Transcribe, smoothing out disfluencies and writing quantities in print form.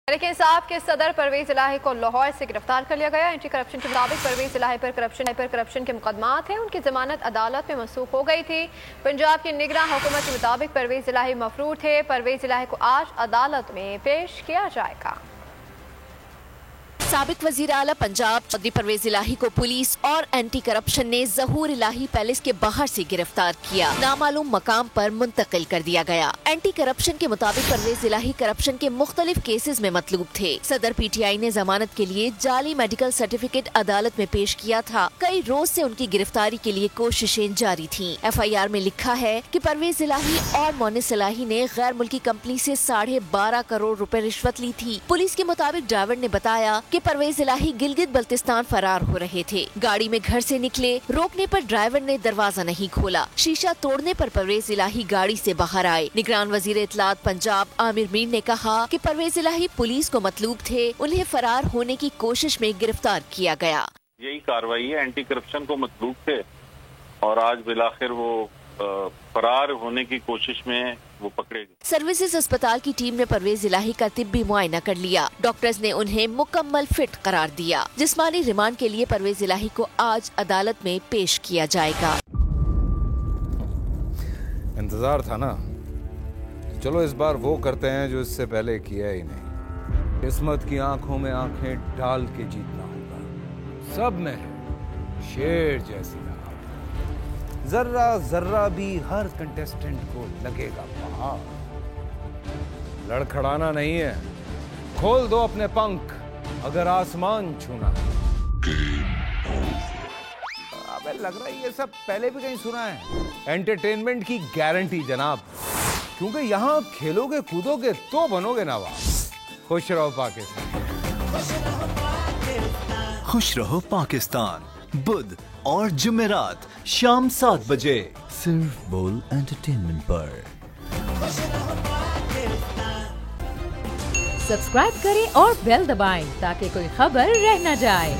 तहरीक इंसाफ के सदर परवेज इलाही को लाहौर से गिरफ्तार कर लिया गया। एंटी करप्शन के मुताबिक परवेज इलाही पर करप्शन के मुकदमात हैं। उनकी जमानत अदालत में मनसूख हो गई थी। पंजाब की निगरान हुकूमत के मुताबिक परवेज इलाही मफरूर थे। परवेज इलाही को आज अदालत में पेश किया जाएगा। साबिक वजीर आला पंजाब चौधरी परवेज इलाही को पुलिस और एंटी करप्शन ने ज़हूर इलाही पैलेस के बाहर से गिरफ्तार किया, नामालूम मकाम पर मुंतकिल कर दिया गया। एंटी करप्शन के मुताबिक परवेज इलाही करप्शन के मुख्तलिफ केसेस में मतलूब थे। सदर PTI ने जमानत के लिए जाली मेडिकल सर्टिफिकेट अदालत में पेश किया था। कई रोज से उनकी गिरफ्तारी के लिए कोशिशें जारी थी। FIR में लिखा है कि परवेज इलाही और मोनिस इलाही ने गैर मुल्की कंपनी से 12.5 करोड़ रुपए रिश्वत ली थी। पुलिस के मुताबिक ड्राइवर ने बताया कि परवेज इलाही गिलगित बल्तिस्तान फरार हो रहे थे। गाड़ी में घर से निकले, रोकने पर ड्राइवर ने दरवाजा नहीं खोला। शीशा तोड़ने पर परवेज इलाही गाड़ी से बाहर आए। निगरान वजीर इत्तलात पंजाब आमिर मीर ने कहा कि परवेज इलाही पुलिस को मतलूब थे, उन्हें फरार होने की कोशिश में गिरफ्तार किया गया। यही कार्रवाई है, एंटी करप्शन को मतलूब थे और आज बिलाखिर वो फरार होने की कोशिश में वो पकड़े गए। सर्विसेज अस्पताल की टीम ने परवेज इलाही का तिब्बी मुआयना कर लिया। डॉक्टर्स ने उन्हें मुकम्मल फिट करार दिया। जिस्मानी रिमांड के लिए परवेज इलाही को आज अदालत में पेश किया जाएगा। इंतजार था ना, चलो इस बार वो करते हैं जो इससे पहले किया ही नहीं। किस्मत की आंखों में आंखें डाल के जीतना होगा। सब में शेर जैसी जर्रा जर्रा भी हर कंटेस्टेंट को लगेगा पहाड़। लड़खड़ाना नहीं है, खोल दो अपने पंख अगर आसमान छूना है। अबे लग रहा है ये सब पहले भी कहीं सुना है। एंटरटेनमेंट की गारंटी जनाब, क्योंकि यहाँ खेलोगे कूदोगे तो बनोगे नवाब। खुश रहो पाकिस्तान। खुश रहो पाकिस्तान, बुध और जुमेरात शाम 7 बजे सिर्फ बोल एंटरटेनमेंट पर। सब्सक्राइब करें और बेल दबाएं ताकि कोई खबर रह न जाए।